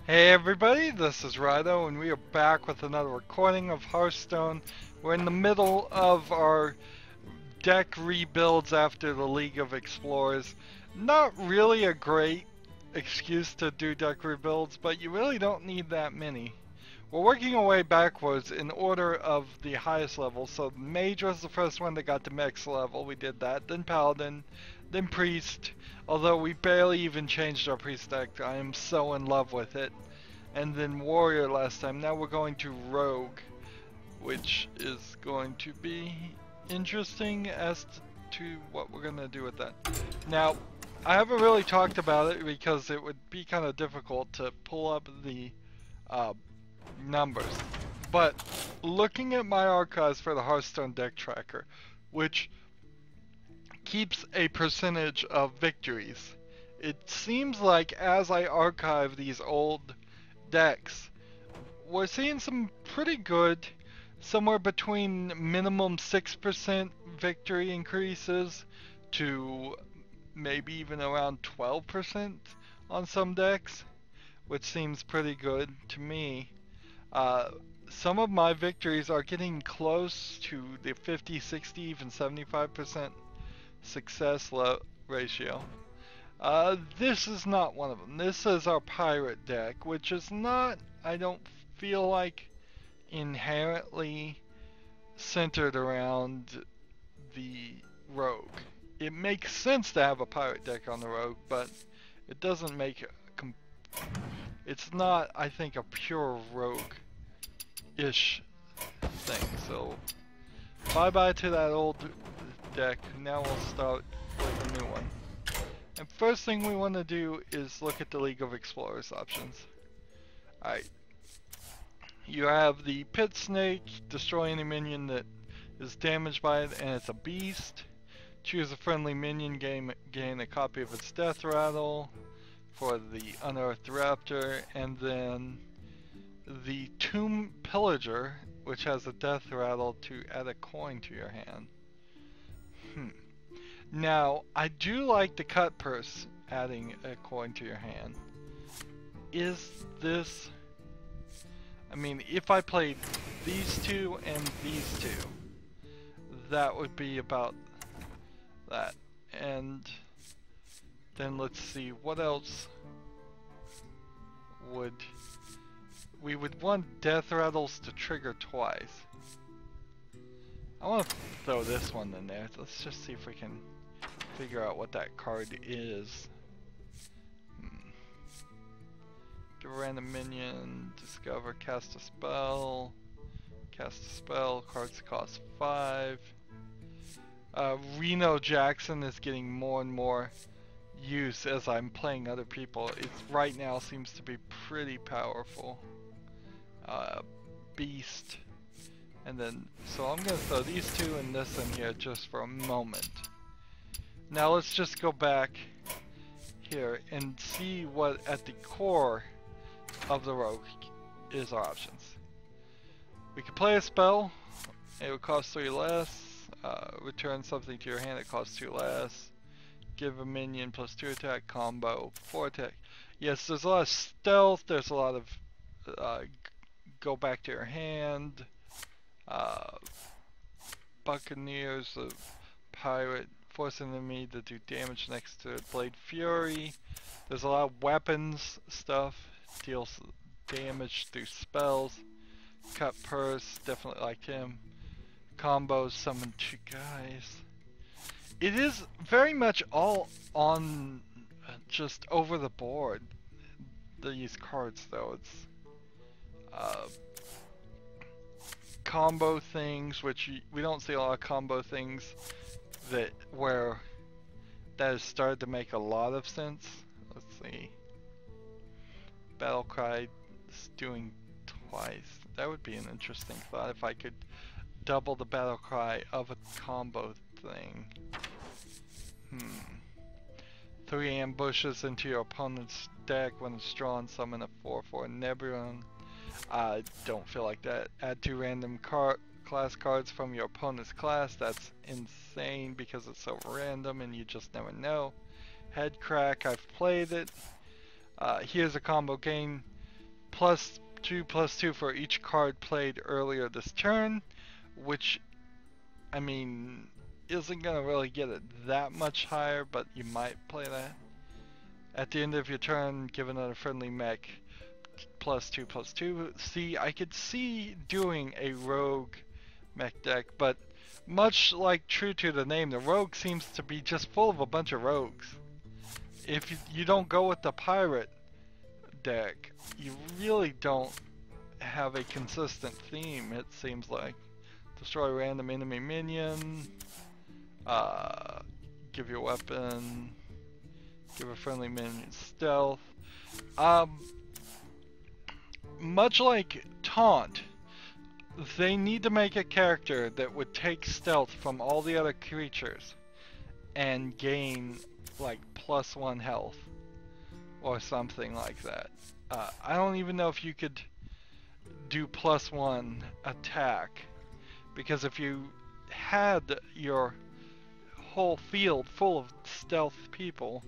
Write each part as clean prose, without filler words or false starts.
Hey everybody, this is Rydo and we are back with another recording of Hearthstone. We're in the middle of our deck rebuilds after the League of Explorers. Not really a great excuse to do deck rebuilds, but you really don't need that many. We're working our way backwards in order of the highest level. So Mage was the first one that got to max level. We did that. Then Paladin. Then Priest. Although we barely even changed our Priest deck. I am so in love with it. And then Warrior last time. Now we're going to Rogue. Which is going to be interesting as to what we're going to do with that. Now, I haven't really talked about it because it would be kind of difficult to pull up the numbers. But looking at my archives for the Hearthstone deck tracker, which keeps a percentage of victories, it seems like as I archive these old decks, we're seeing some pretty good, somewhere between minimum 6% victory increases to maybe even around 12% on some decks, which seems pretty good to me. Uh, some of my victories are getting close to the 50, 60, even 75% success ratio. This is not one of them. This is our pirate deck, which is not, I don't feel like, inherently centered around the rogue. It makes sense to have a pirate deck on the rogue, but it doesn't make it. It's not, I think, a pure rogue-ish thing. So, bye-bye to that old deck. Now we'll start with a new one. And first thing we want to do is look at the League of Explorers options. Alright. You have the Pit Snake, destroy any minion that is damaged by it, and it's a beast. Choose a friendly minion, gain a copy of its death rattle for the Unearthed Raptor, and then the Tomb Pillager, which has a death rattle to add a coin to your hand. Now, I do like the Cut Purse adding a coin to your hand. Is this... I mean, if I played these two and these two, that would be about that. And then let's see, what else would... We would want death rattles to trigger twice. I want to throw this one in there. Let's just see if we can figure out what that card is. Give a random minion, discover, cast a spell. Cast a spell, cards cost 5. Reno Jackson is getting more and more use as I'm playing other people. It right now seems to be pretty powerful. Beast. And then, so I'm going to throw these two and this in here just for a moment. Now let's just go back here and see what at the core of the rogue is our options. We could play a spell, it would cost 3 less. Return something to your hand, it costs 2 less. Give a minion plus 2 attack combo, 4 attack. Yes, there's a lot of stealth, there's a lot of go back to your hand. Buccaneers, the pirate, force an enemy to do damage next to it. Blade Fury, there's a lot of weapons stuff, deals damage through spells. Cut Purse, definitely liked him. Combos, summon 2 guys. It is very much all on just over the board, these cards though. It's combo things, which we don't see a lot of combo things that has started to make a lot of sense. Let's see. Battlecry is doing twice. That would be an interesting thought if I could double the Battlecry of a combo thing. 3 ambushes into your opponent's deck when it's drawn, summon a 4/4 Nebulon. I don't feel like that. Add 2 random class cards from your opponent's class. That's insane because it's so random and you just never know. Head Crack, I've played it. Here's a combo gain +2/+2 for each card played earlier this turn, which, I mean, isn't gonna really get it that much higher, but you might play that. At the end of your turn, give another friendly mech +2/+2. See, I could see doing a rogue mech deck, but much like true to the name, the rogue seems to be just full of a bunch of rogues. If you don't go with the pirate deck, you really don't have a consistent theme, it seems like. Destroy random enemy minion, give your weapon, give a friendly minion stealth. Much like Taunt, they need to make a character that would take stealth from all the other creatures and gain like +1 health or something like that. I don't even know if you could do +1 attack, because if you had your whole field full of stealth people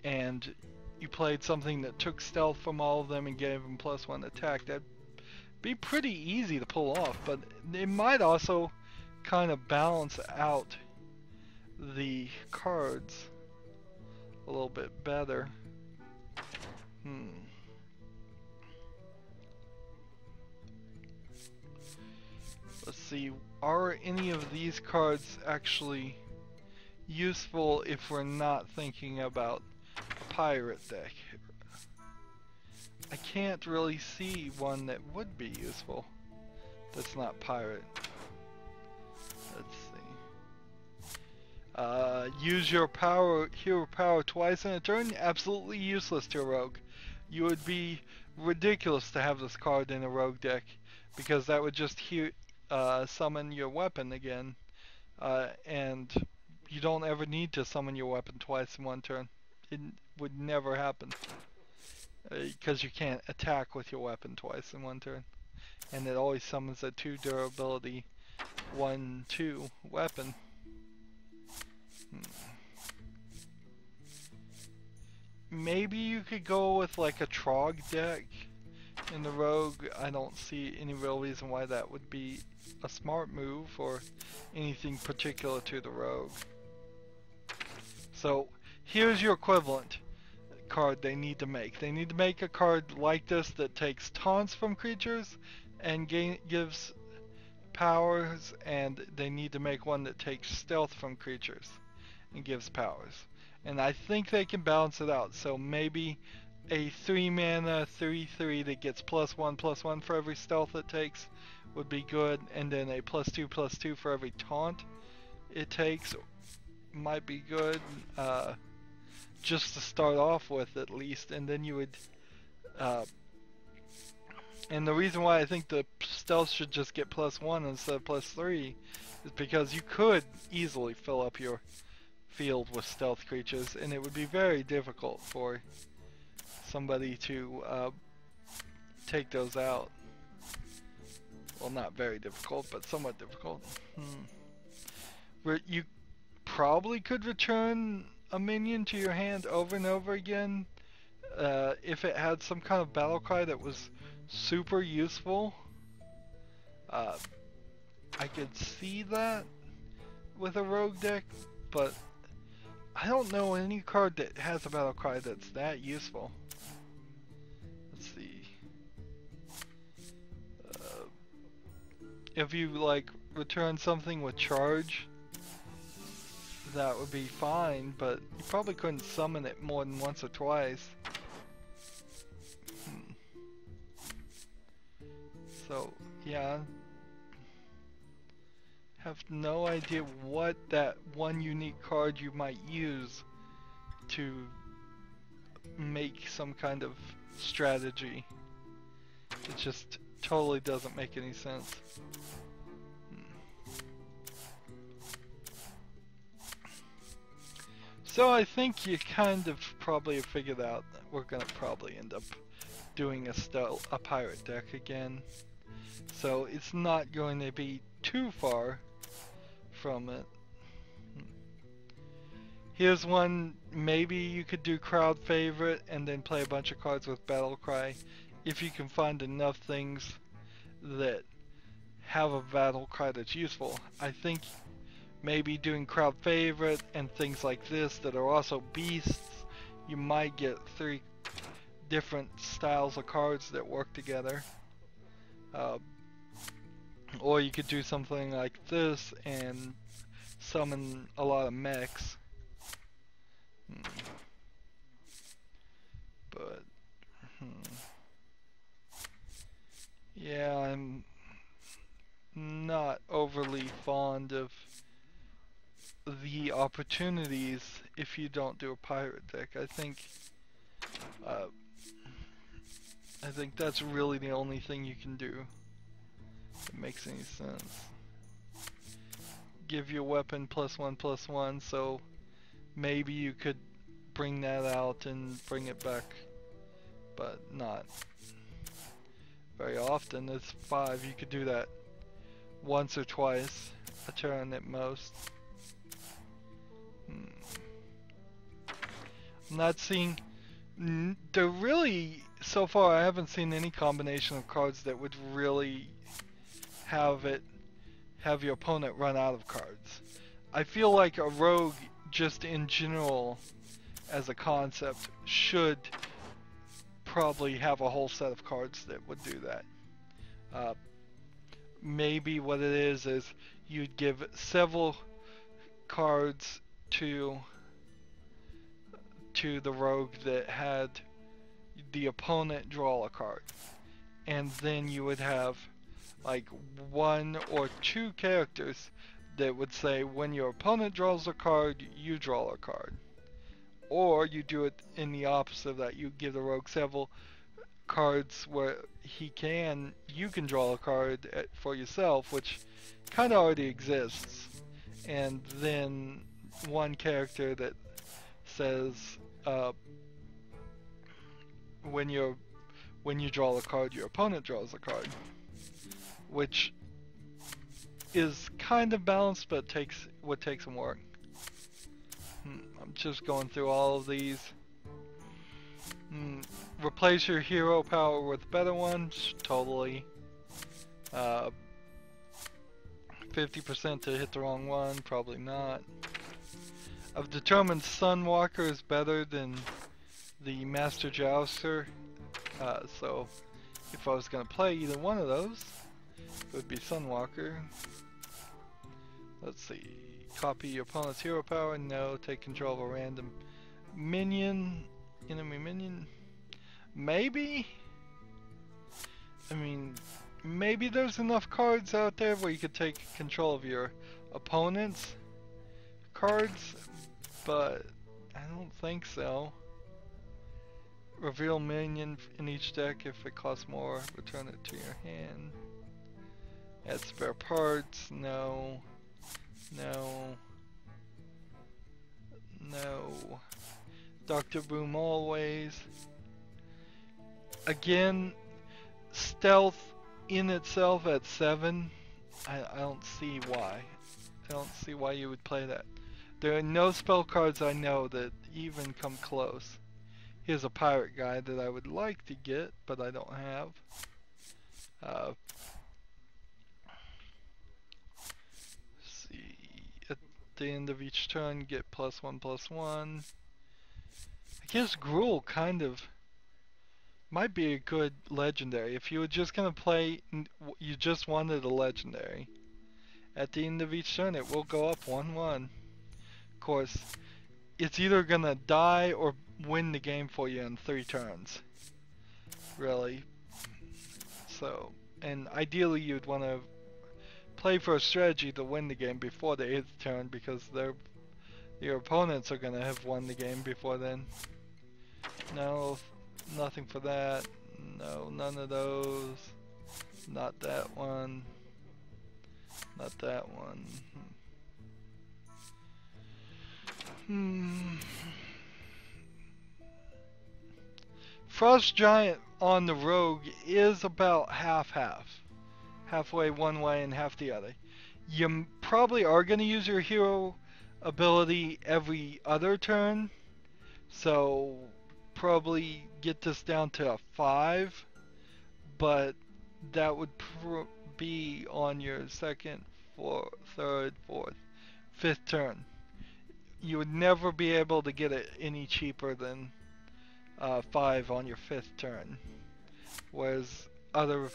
and you played something that took stealth from all of them and gave them +1 attack, that'd be pretty easy to pull off, but it might also kind of balance out the cards a little bit better. Let's see, are any of these cards actually useful if we're not thinking about pirate deck? I can't really see one that would be useful that's not pirate. Let's see. Use your hero power twice in a turn. Absolutely useless to a rogue. You would be ridiculous to have this card in a rogue deck, because that would just summon your weapon again, and you don't ever need to summon your weapon twice in one turn. It would never happen, because you can't attack with your weapon twice in one turn, and it always summons a 2 durability 1/2 weapon. Maybe you could go with like a Trog deck in the rogue. I don't see any real reason why that would be a smart move or anything particular to the rogue. So here's your equivalent card they need to make. They need to make a card like this that takes taunts from creatures and gives powers, and they need to make one that takes stealth from creatures and gives powers. And I think they can balance it out. So maybe a 3 mana 3/3 that gets +1/+1 for every stealth it takes would be good, and then a +2/+2 for every taunt it takes might be good, just to start off with at least. And then you would and the reason why I think the stealth should just get +1 instead of +3 is because you could easily fill up your field with stealth creatures, and it would be very difficult for somebody to take those out. Well, not very difficult, but somewhat difficult. You probably could return a minion to your hand over and over again if it had some kind of battle cry that was super useful. I could see that with a rogue deck, but I don't know any card that has a battle cry that's that useful. Let's see. If you like return something with charge, that would be fine, but you probably couldn't summon it more than once or twice. So yeah, have no idea what that one unique card you might use to make some kind of strategy. It just totally doesn't make any sense. So I think you kind of probably have figured out that we're gonna probably end up doing a pirate deck again. So it's not going to be too far from it. Here's one, maybe you could do crowd favorite and then play a bunch of cards with battle cry if you can find enough things that have a battle cry that's useful. I think maybe doing crowd favorite and things like this that are also beasts, you might get 3 different styles of cards that work together. Or you could do something like this and summon a lot of mechs. But, yeah, I'm not overly fond of the opportunities if you don't do a pirate deck. I think that's really the only thing you can do that makes any sense. Give your weapon +1/+1, so maybe you could bring that out and bring it back, but not very often. It's 5. You could do that once or twice a turn at most. I'm not seeing. There really, so far, I haven't seen any combination of cards that would really have your opponent run out of cards. I feel like a rogue, just in general, as a concept, should probably have a whole set of cards that would do that. Maybe what it is you'd give several cards to the rogue that had the opponent draw a card, and then you would have like 1 or 2 characters that would say when your opponent draws a card, you draw a card. Or you do it in the opposite of that. You give the rogue several cards where you can draw a card for yourself, which kind of already exists, and then 1 character that says when you draw a card, your opponent draws a card, which is kind of balanced, but would take some work. I'm just going through all of these. Replace your hero power with better ones, totally. 50% to hit the wrong one, probably not. I've determined Sunwalker is better than the Master Jouster, so if I was going to play either one of those, it would be Sunwalker. Let's see. Copy your opponent's hero power. No. Take control of a random minion. Enemy minion. Maybe? I mean, maybe there's enough cards out there where you could take control of your opponent's cards, but I don't think so. Reveal minion in each deck. If it costs more, return it to your hand. Add spare parts. No. No. No. Dr. Boom always. Again, stealth in itself at 7. I don't see why. I don't see why you would play that. There are no spell cards I know that even come close. Here's a pirate guy that I would like to get, but I don't have. At the end of each turn, get +1/+1. I guess Gruul kind of might be a good legendary. If you were just gonna play, you just wanted a legendary. At the end of each turn, it will go up 1/1. Of course, it's either gonna die or win the game for you in 3 turns. Really. So, and ideally you'd want to play for a strategy to win the game before the 8th turn, because your opponents are going to have won the game before then. No, nothing for that. No, none of those. Not that one. Not that one. Frost Giant on the Rogue is about half-half. Halfway one way and half the other. You probably are going to use your hero ability every other turn, so probably get this down to a 5. but that would be on your second, third, fourth, fifth turn. You would never be able to get it any cheaper than 5 on your fifth turn. Whereas other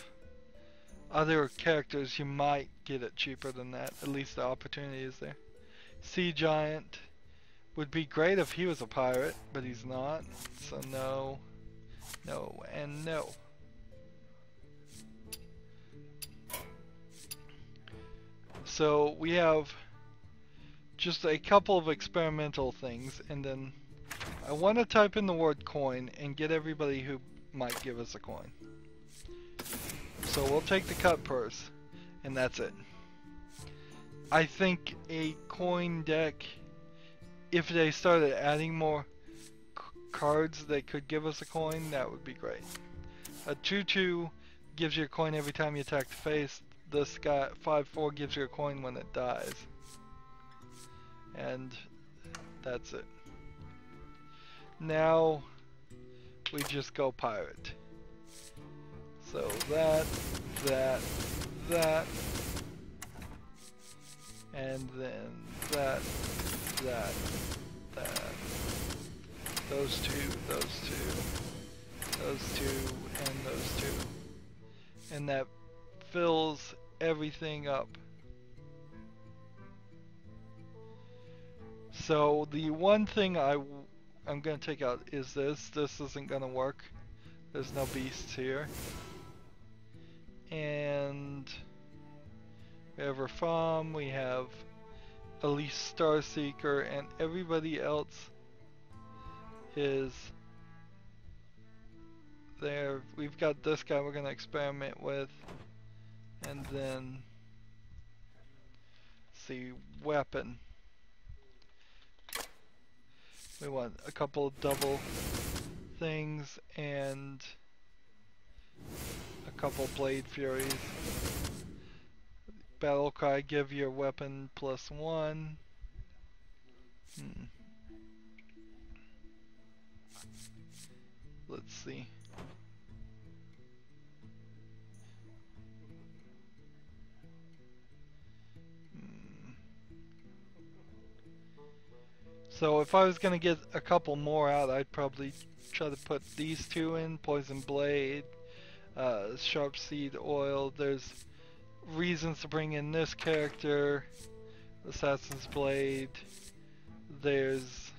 characters, you might get it cheaper than that. At least the opportunity is there. Sea Giant would be great if he was a pirate, but he's not. So no, no, and no. So we have just a couple of experimental things, and then I want to type in the word coin and get everybody who might give us a coin. So we'll take the cut purse, and that's it. I think a coin deck, if they started adding more cards that could give us a coin, that would be great. A 2/2 gives you a coin every time you attack the face. This guy 5/4 gives you a coin when it dies. And that's it. Now we just go pirate. So that, and then that. Those two, and those two. And that fills everything up. So the one thing I'm going to take out is this. This isn't going to work. There's no beasts here. And we have our farm, we have Elise Starseeker, and everybody else is there. We've got this guy we're going to experiment with. And then, see, weapon. We want a couple of double things and a couple Blade Furies. Battle Cry, give your weapon +1. Let's see. So if I was going to get a couple more out, I'd probably try to put these two in. Poison Blade, Sharp Seed Oil. There's reasons to bring in this character. Assassin's Blade. There's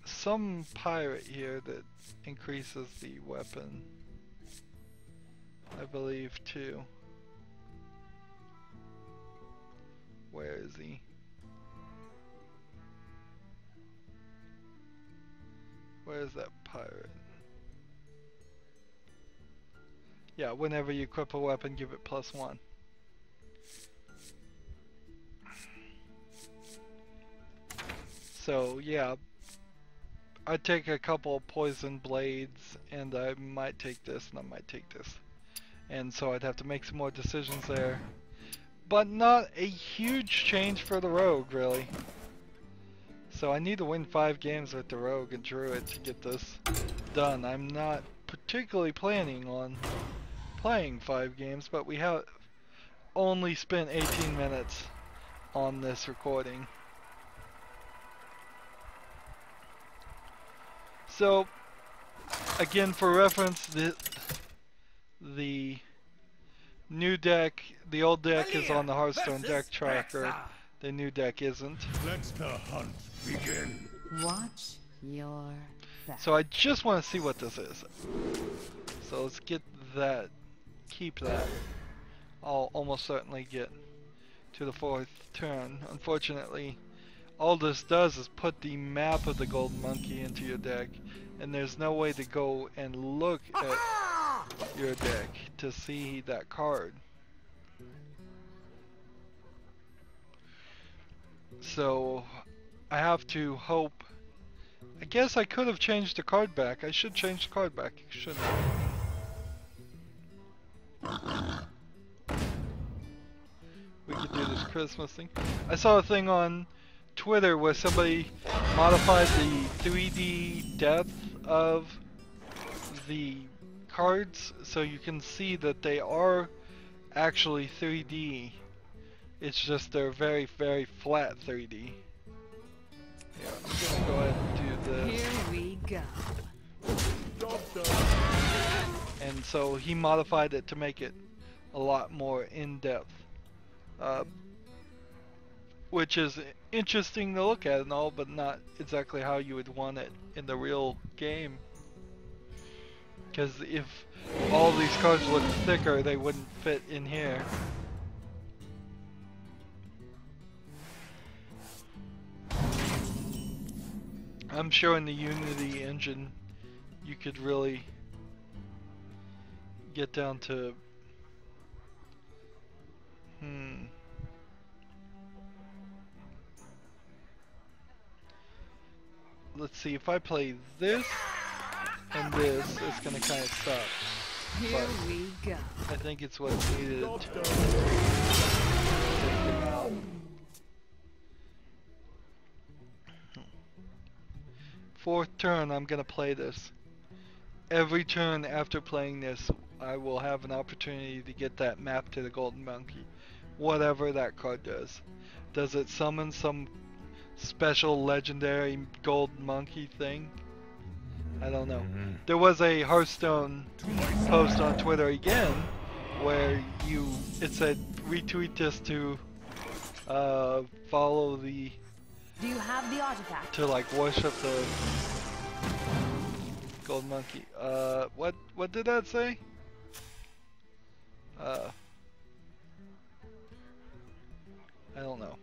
some pirate here that increases the weapon, I believe, too. Where is he? Where's that pirate? Yeah, whenever you equip a weapon, give it +1. So, yeah, I'd take a couple poison blades, and I might take this, and I might take this. And so I'd have to make some more decisions there. But not a huge change for the rogue, really. So I need to win 5 games with the rogue and druid to get this done. I'm not particularly planning on playing 5 games, but we have only spent 18 minutes on this recording. So, again, for reference, the new deck, the old deck is on the Hearthstone deck tracker. The new deck isn't. Let the hunt begin. Watch your back. So I just want to see what this is. So let's get that, keep that. I'll almost certainly get to the 4th turn. Unfortunately, all this does is put the map of the Golden Monkey into your deck, and there's no way to go and look at your deck to see that card. So I have to hope. I guess I could have changed the card back. I should change the card back, shouldn't I? We could do this Christmas thing. I saw a thing on Twitter where somebody modified the 3D depth of the cards, so you can see that they are actually 3D. It's just they're very, very flat 3D. Yeah, I'm gonna go ahead and do this. Here we go. And so he modified it to make it a lot more in-depth. Which is interesting to look at and all, but not exactly how you would want it in the real game. Because if all these cards look thicker, they wouldn't fit in here. I'm sure in the Unity engine you could really get down to let's see, if I play this and this, it's gonna kind of suck. Here we go. I think it's what's needed to take them out. Fourth turn, I'm gonna play this. Every turn after playing this, I will have an opportunity to get that map to the golden monkey. Whatever that card does. Does it summon some special legendary golden monkey thing? I don't know. There was a Hearthstone post on Twitter again where it said retweet this to follow the Do you have the artifact? to like worship the golden monkey. What did that say? I don't know.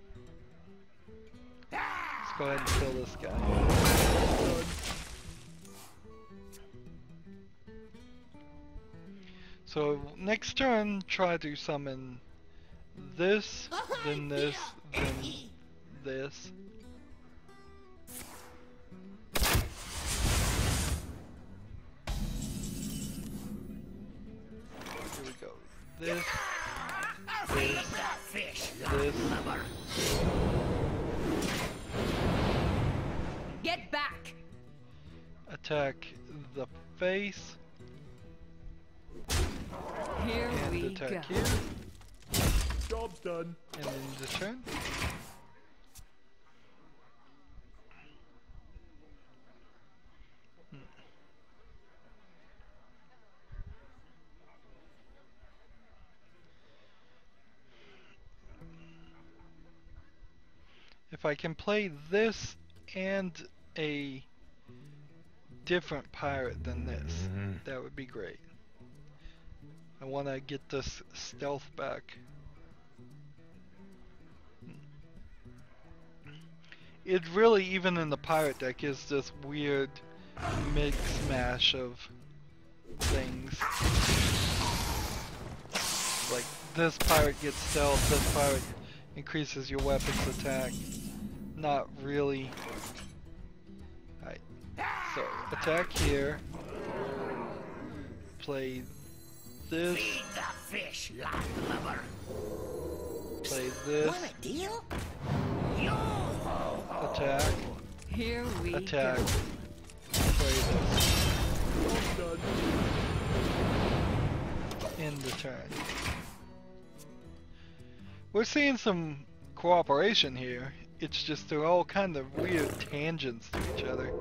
Let's go ahead and kill this guy. So next turn, try to summon this, then this, then this. Here we go. This, this. Get back. Attack the face. Here And we attack go. here. Job done. And then the turn. If I can play this and a different pirate than this, that would be great. I want to get this stealth back. It really, even in the pirate deck, is this weird mix mash of things. Like this pirate gets stealth, this pirate increases your weapon's attack. Not really. Alright, so attack here. Play this. Play this. Attack. Here we Attack. go. Play this. Job done. End the turn. We're seeing some cooperation here. It's just they're all kind of weird tangents to each other.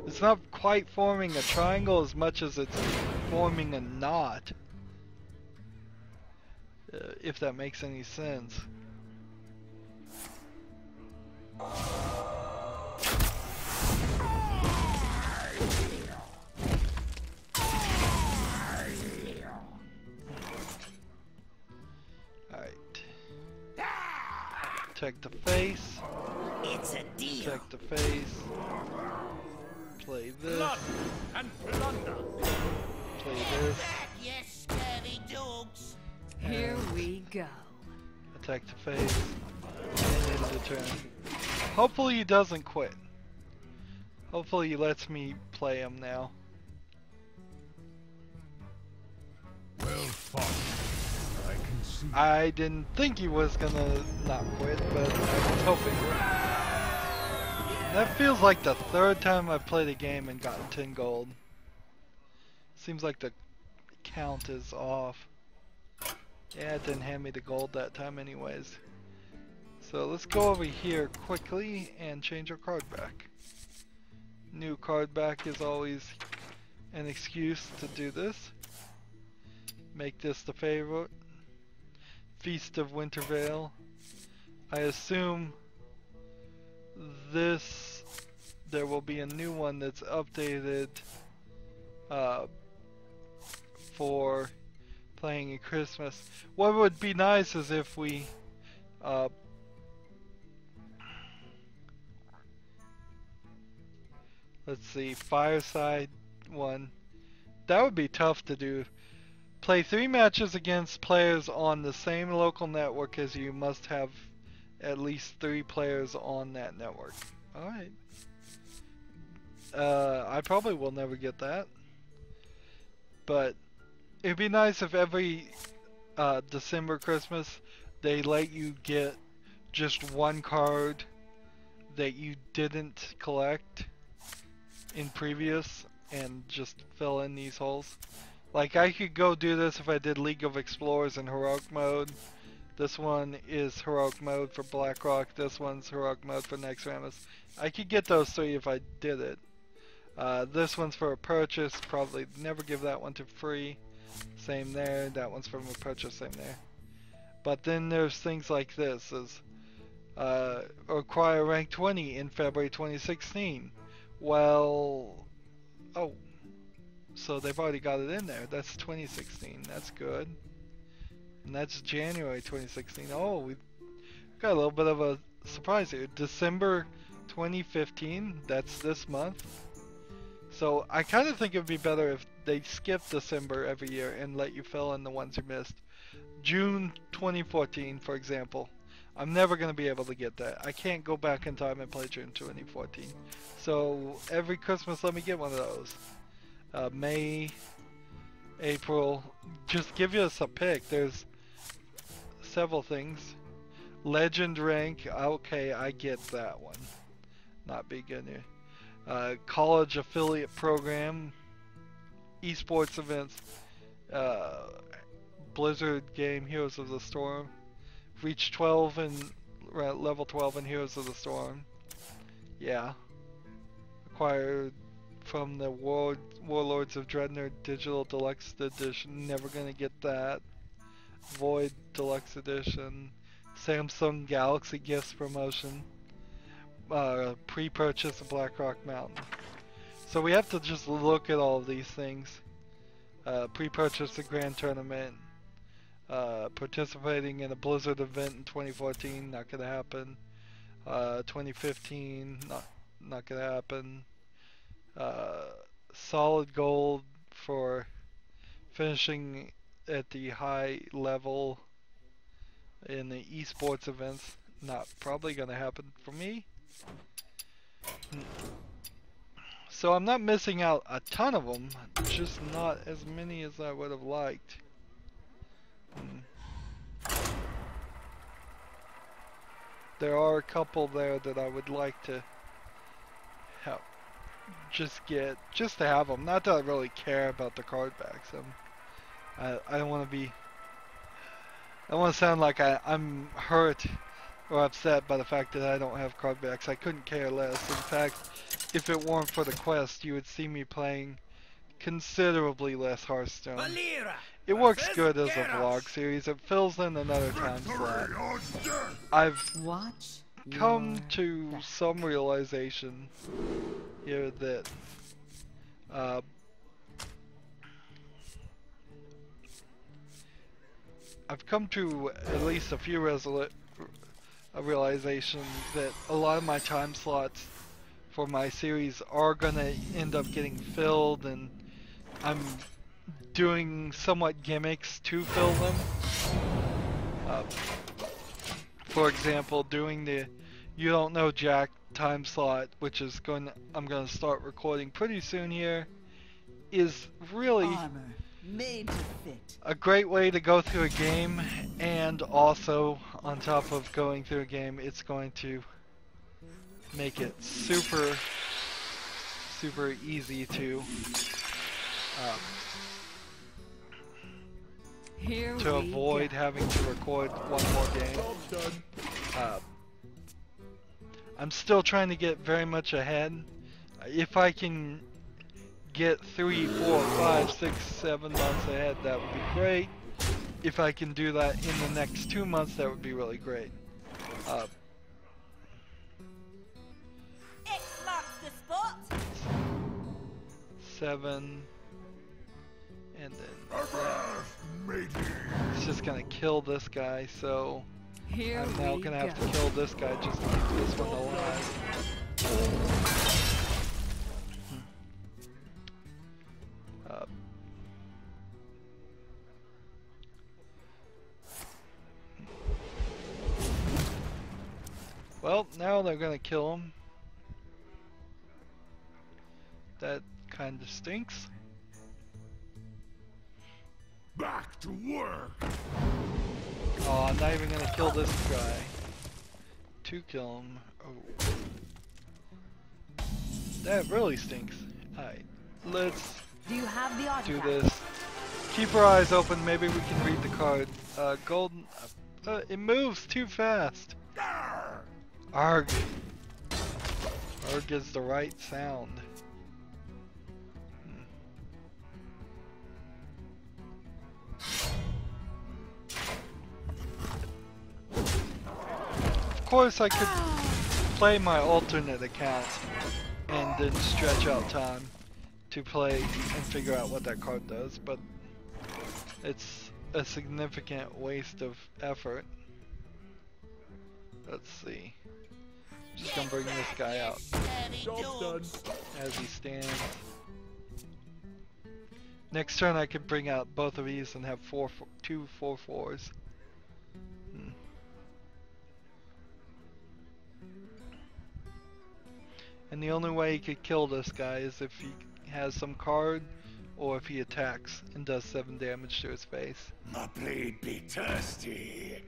It's not quite forming a triangle as much as it's forming a knot. If that makes any sense. Check the face. It's a deal. Check the face. Play this. Blood and plunder. Play this. Back, yes, scurvy dogs. Here we go. Attack the face. And end the turn. Hopefully he doesn't quit. Hopefully he lets me play him now. Well fought. I can see. I didn't think he was gonna not quit, but I was hoping. That feels like the third time I've played a game and gotten 10 gold. Seems like the count is off. Yeah, it didn't hand me the gold that time anyways. So let's go over here quickly and change our card back. New card back is always an excuse to do this. Make this the favorite. Feast of Wintervale. I assume there will be a new one that's updated for playing at Christmas. What would be nice is if we let's see, Fireside one. That would be tough to do. Play 3 matches against players on the same local network as you must have at least 3 players on that network. Alright. I probably will never get that. But it'd be nice if every December Christmas they let you get just one card that you didn't collect in previous and just fill in these holes. Like I could go do this if I did League of Explorers in heroic mode. This one is heroic mode for Blackrock. This one's heroic mode for Next Rammus. I could get those 3 if I did it. This one's for a purchase. Probably never give that one to free. Same there. That one's from a purchase. Same there. But then there's things like this. Is acquire rank 20 in February 2016. Well, oh. So they've already got it in there. That's 2016. That's good. And that's January 2016. Oh, we've got a little bit of a surprise here. December 2015. That's this month. So I kind of think it would be better if they skip December every year and let you fill in the ones you missed. June 2014, for example. I'm never going to be able to get that. I can't go back in time and play June 2014. So every Christmas, let me get one of those. May, April, just give us a pick. There's several things. Legend rank, okay, I get that one. Not beginner. College affiliate program, esports events, Blizzard game, Heroes of the Storm. Reach 12 and level 12 in Heroes of the Storm. Yeah. Acquired from the Warlords of Dreadnought Digital Deluxe Edition. Never gonna get that. Void Deluxe Edition. Samsung Galaxy Gifts Promotion. Pre-purchase of Blackrock Mountain. So we have to just look at all of these things. Pre-purchase the Grand Tournament. Participating in a Blizzard event in 2014. Not gonna happen. 2015. Not gonna happen. Solid gold for finishing at the high level in the esports events. Not probably gonna happen for me. So I'm not missing out a ton of them, just not as many as I would have liked. There are a couple there that I would like to have, just to have them. Not that I really care about the card backs. I don't want to be. I don't want to sound like I'm hurt or upset by the fact that I don't have card backs. I couldn't care less. In fact, if it weren't for the quest, you would see me playing considerably less Hearthstone. It works good as a vlog series. It fills in another time slot. I've come to some realization here that I've come to at least a few realizations that a lot of my time slots for my series are gonna end up getting filled, and I'm doing somewhat gimmicks to fill them. For example, doing the You Don't Know Jack time slot, which is I'm gonna start recording pretty soon here, is really Made to fit. a great way to go through a game, and also on top of going through a game, it's going to make it super easy to Here to we avoid go. having to record one more game. Job's done. I'm still trying to get very much ahead. If I can get 3, 4, 5, 6, 7 months ahead, that would be great. If I can do that in the next 2 months, that would be really great. X marks the spot. 7, and then it's just gonna kill this guy, so Here I'm now we gonna have go. to kill this guy just to keep this one alive. Well, now they're gonna kill him. That kind of stinks. Back to work. Oh, I'm not even gonna kill this guy. To kill him. Oh. That really stinks. Alright, let's Do you have the do artifact? this. Keep our eyes open, maybe we can read the card. Golden. It moves too fast. Arg. Arg is the right sound. Of course, I could play my alternate account and then stretch out time to play and figure out what that card does, but it's a significant waste of effort. Let's see. I'm just gonna bring this guy out Job's done. as he stands. Next turn I could bring out both of these and have 2 4/4s. And the only way he could kill this guy is if he has some card or if he attacks and does 7 damage to his face. My blade be thirsty.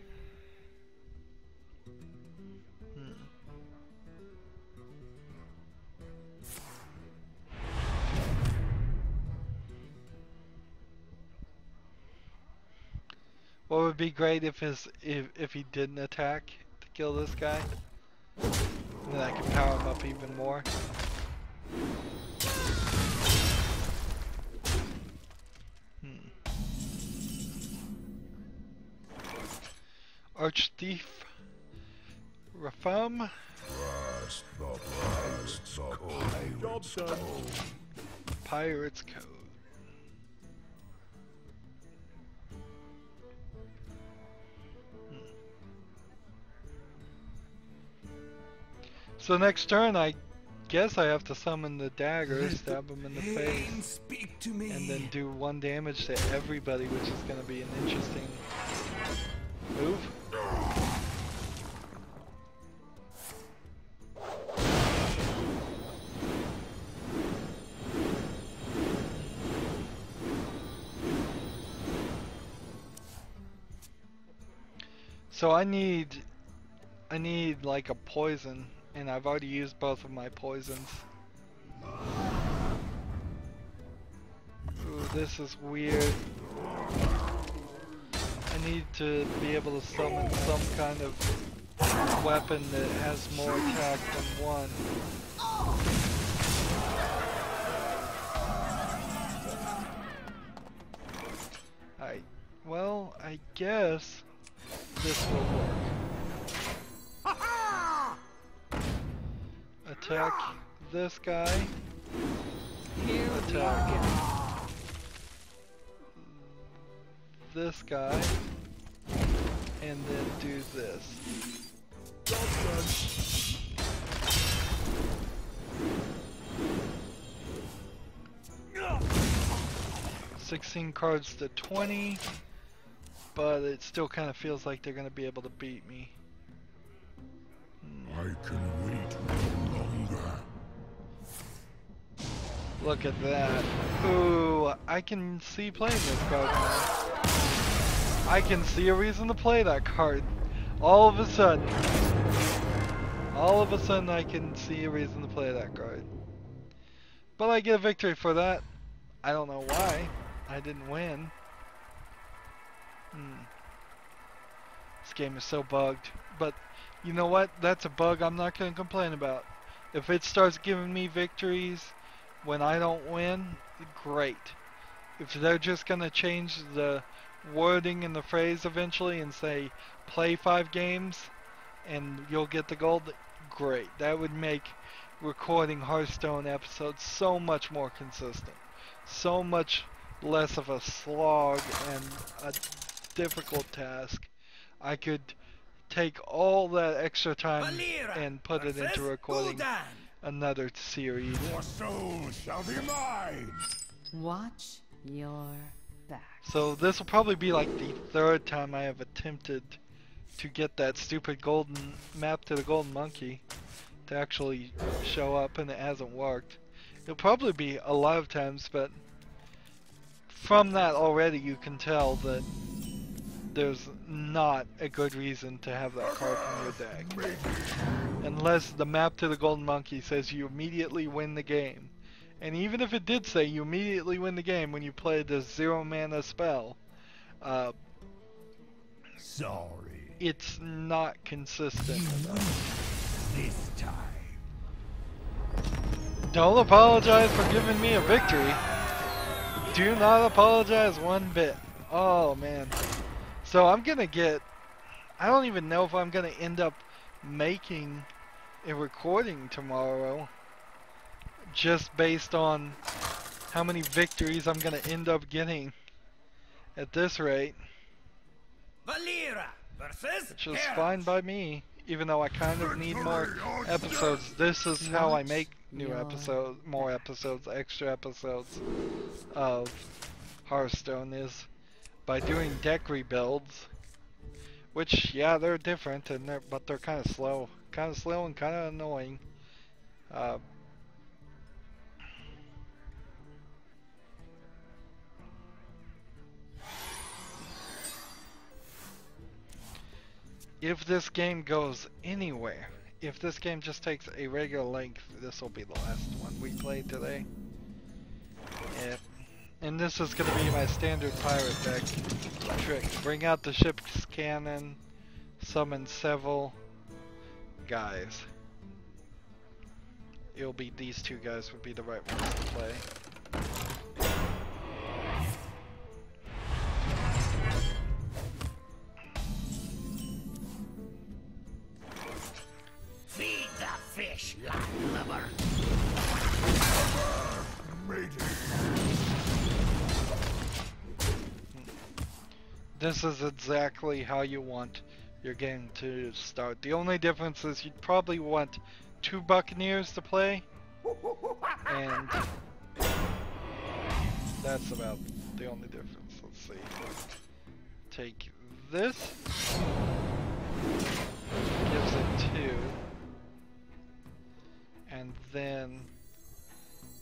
What would be great if if he didn't attack to kill this guy? And then I can power him up even more. Archthief Rafam. Job's done. Pirate's Code. So next turn, I guess I have to summon the dagger, stab him in the face, Speak to me. and then do 1 damage to everybody, which is going to be an interesting move. So I need like a poison, and I've already used both of my poisons. Ooh, this is weird. I need to be able to summon some kind of weapon that has more attack than 1. Well, I guess this will work. Attack this guy. Here we Attack go. this guy. And then do this. Job's done. 16 cards to 20, but it still kind of feels like they're going to be able to beat me. I can wait no longer. Look at that. Ooh, I can see playing this card now. I can see a reason to play that card. All of a sudden I can see a reason to play that card. But I get a victory for that. I don't know why. I didn't win. This game is so bugged. But you know what? That's a bug I'm not going to complain about. If it starts giving me victories when I don't win, great. If they're just going to change the wording in the phrase eventually and say, play 5 games and you'll get the gold, great. That would make recording Hearthstone episodes so much more consistent. So much less of a slog and a difficult task. I could take all that extra time and put it into recording another series. Your soul shall be mine. Watch your back. So this will probably be like the 3rd time I have attempted to get that stupid golden map to the golden monkey to actually show up, and it hasn't worked. It'll probably be a lot of times, but from that already you can tell that there's not a good reason to have that card in your deck. Unless the map to the golden monkey says you immediately win the game. And even if it did say you immediately win the game when you play the 0 mana spell, Sorry. it's not consistent enough. This time. Don't apologize for giving me a victory. Do not apologize one bit. Oh man. So I'm gonna get, I don't even know if I'm gonna end up making a recording tomorrow, just based on how many victories I'm gonna end up getting at this rate. Valera versus Which is fine by me, even though I kind of need more episodes. This is how I make new episodes, more episodes, extra episodes of Hearthstone, is by doing deck rebuilds. Which, yeah, they're different, and but they're kind of slow and kind of annoying. If this game goes anywhere, if this game just takes a regular length, this will be the last one we played today. Yep. And this is going to be my standard pirate deck trick. Bring out the ship's cannon, summon several guys. It'll be these 2 guys would be the right ones to play. feed the fish, lover. This is exactly how you want your game to start. The only difference is you'd probably want 2 Buccaneers to play, and that's about the only difference. Let's see. Take this, gives it 2, and then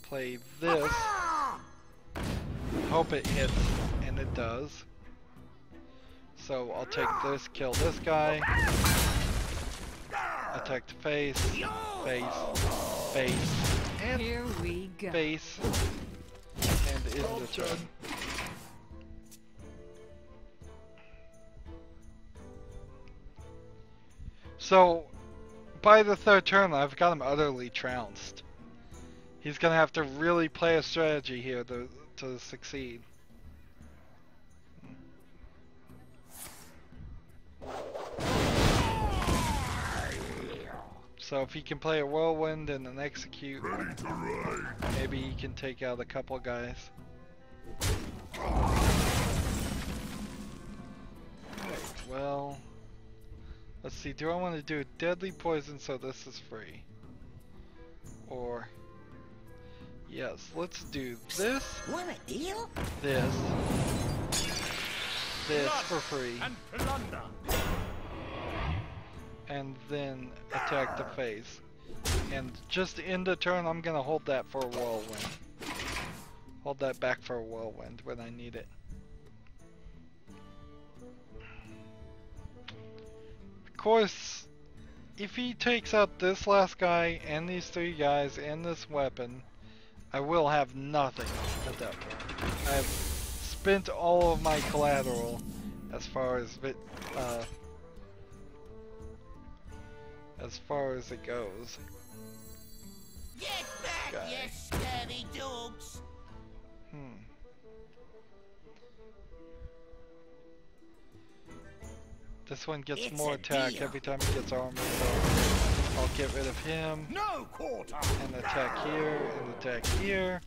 play this, hope it hits, and it does. So I'll take this, kill this guy, attack the face, face, face, and Here we go. face, and end the turn. So, by the 3rd turn, I've got him utterly trounced. He's gonna have to really play a strategy here to succeed. So if he can play a whirlwind and an execute, maybe he can take out a couple guys. Alright, well, let's see, do I want to do deadly poison so this is free? Or, yes, let's do this, Want a deal? this for free, and then attack the face. And just to end the turn, I'm gonna hold that for a whirlwind. Hold that back for a whirlwind when I need it. Of course, if he takes out this last guy and these 3 guys and this weapon, I will have nothing at that point. I have spent all of my collateral as far as it goes. Get back, Guy. you scurvy dogs! This one gets It's more a attack deal. every time he gets armor, so I'll get rid of him. No quarter! And attack here, and attack here,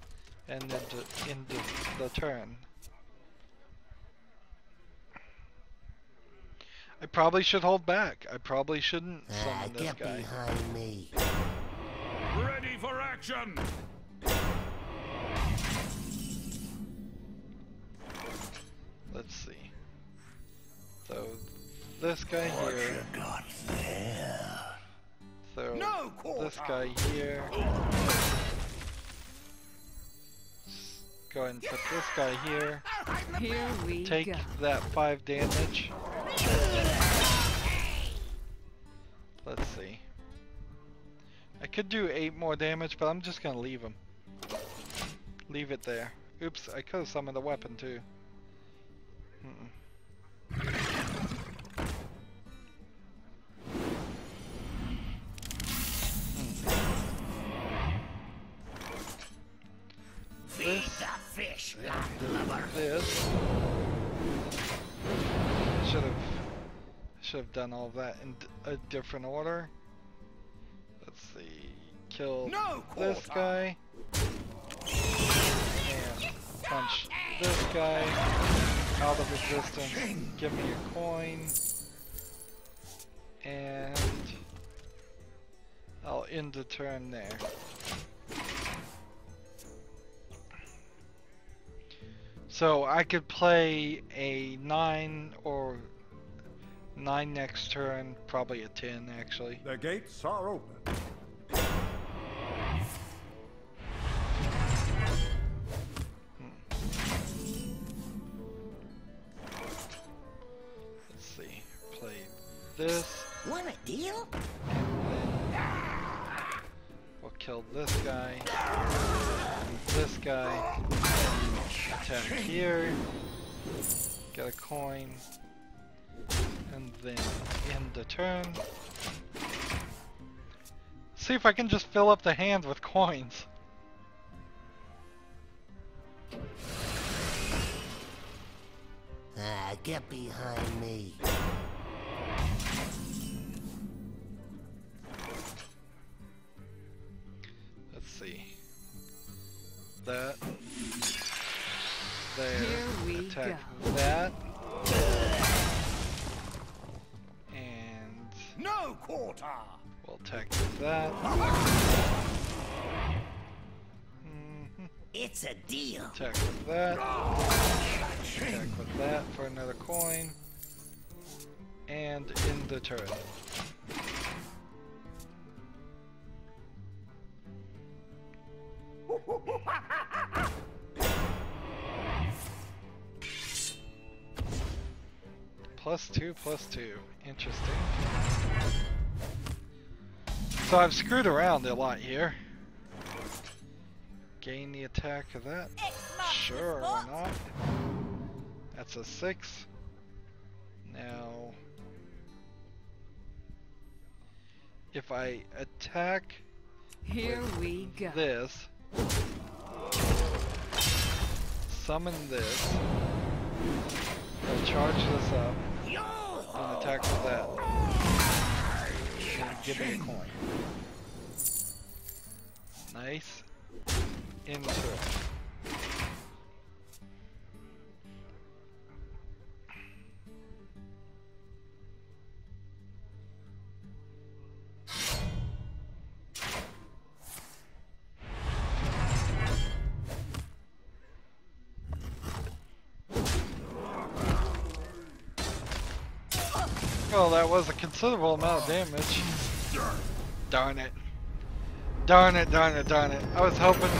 and into the turn. I probably should hold back. I probably shouldn't summon this Get guy. behind me. Ready for action! Let's see. So this guy here. got there? So No this quarter. guy here. Go ahead and put this guy here. Here we Take go. that 5 damage. Let's see. I could do 8 more damage, but I'm just gonna leave him. Leave it there. Oops, I could have summoned a weapon too. Feed the fish, land lover. This should have done all of that in a different order. Let's see. Kill No this quarter. guy and punch this guy out of existence. Give me a coin and I'll end the turn there. So I could play a 9 or 9 next turn, probably a 10 actually. The gates are open. Let's see, play this, Want a deal? we'll kill this guy, this guy, attack here, get a coin, and then end the turn. See if I can just fill up the hand with coins. Get behind me. Let's see. That. There. Here we Attack go. that. And No quarter! we'll attack that. It's a deal. Attack with that. Attack with that for another coin. And end the turn. +2/+2. Interesting. So I've screwed around a lot here. Gain the attack of that. Sure, why not? That's a 6. Now, if I attack Here we go. this, summon this, I'll charge this up, and attack with that, and give me a coin. Nice. Into it. Well, that was a considerable amount of damage. Darn it. Darn it, darn it, darn it. I was hoping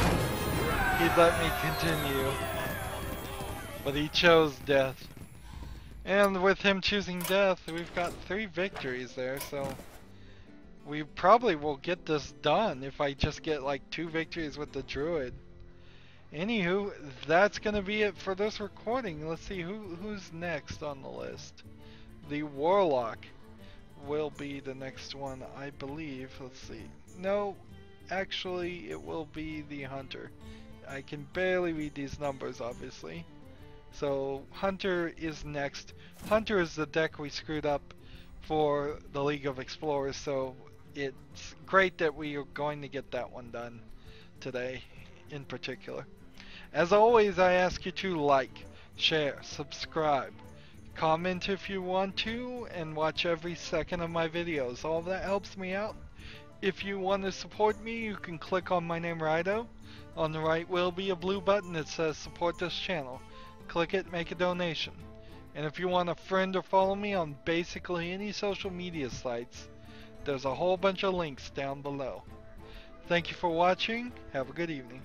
he'd let me continue. But he chose death. And with him choosing death, we've got 3 victories there, so we probably will get this done if I just get like 2 victories with the druid. Anywho, that's gonna be it for this recording. Let's see who's next on the list. The Warlock will be the next one, I believe. Let's see. No, actually, it will be the Hunter. I can barely read these numbers, obviously. So Hunter is next. Hunter is the deck we screwed up for the League of Explorers, so it's great that we are going to get that one done today in particular. As always, I ask you to like, share, subscribe, comment if you want to, and watch every second of my videos. All that helps me out. If you want to support me, you can click on my name, Rydo. On the right will be a blue button that says support this channel. Click it, make a donation. And if you want a friend or follow me on basically any social media sites, there's a whole bunch of links down below. Thank you for watching. Have a good evening.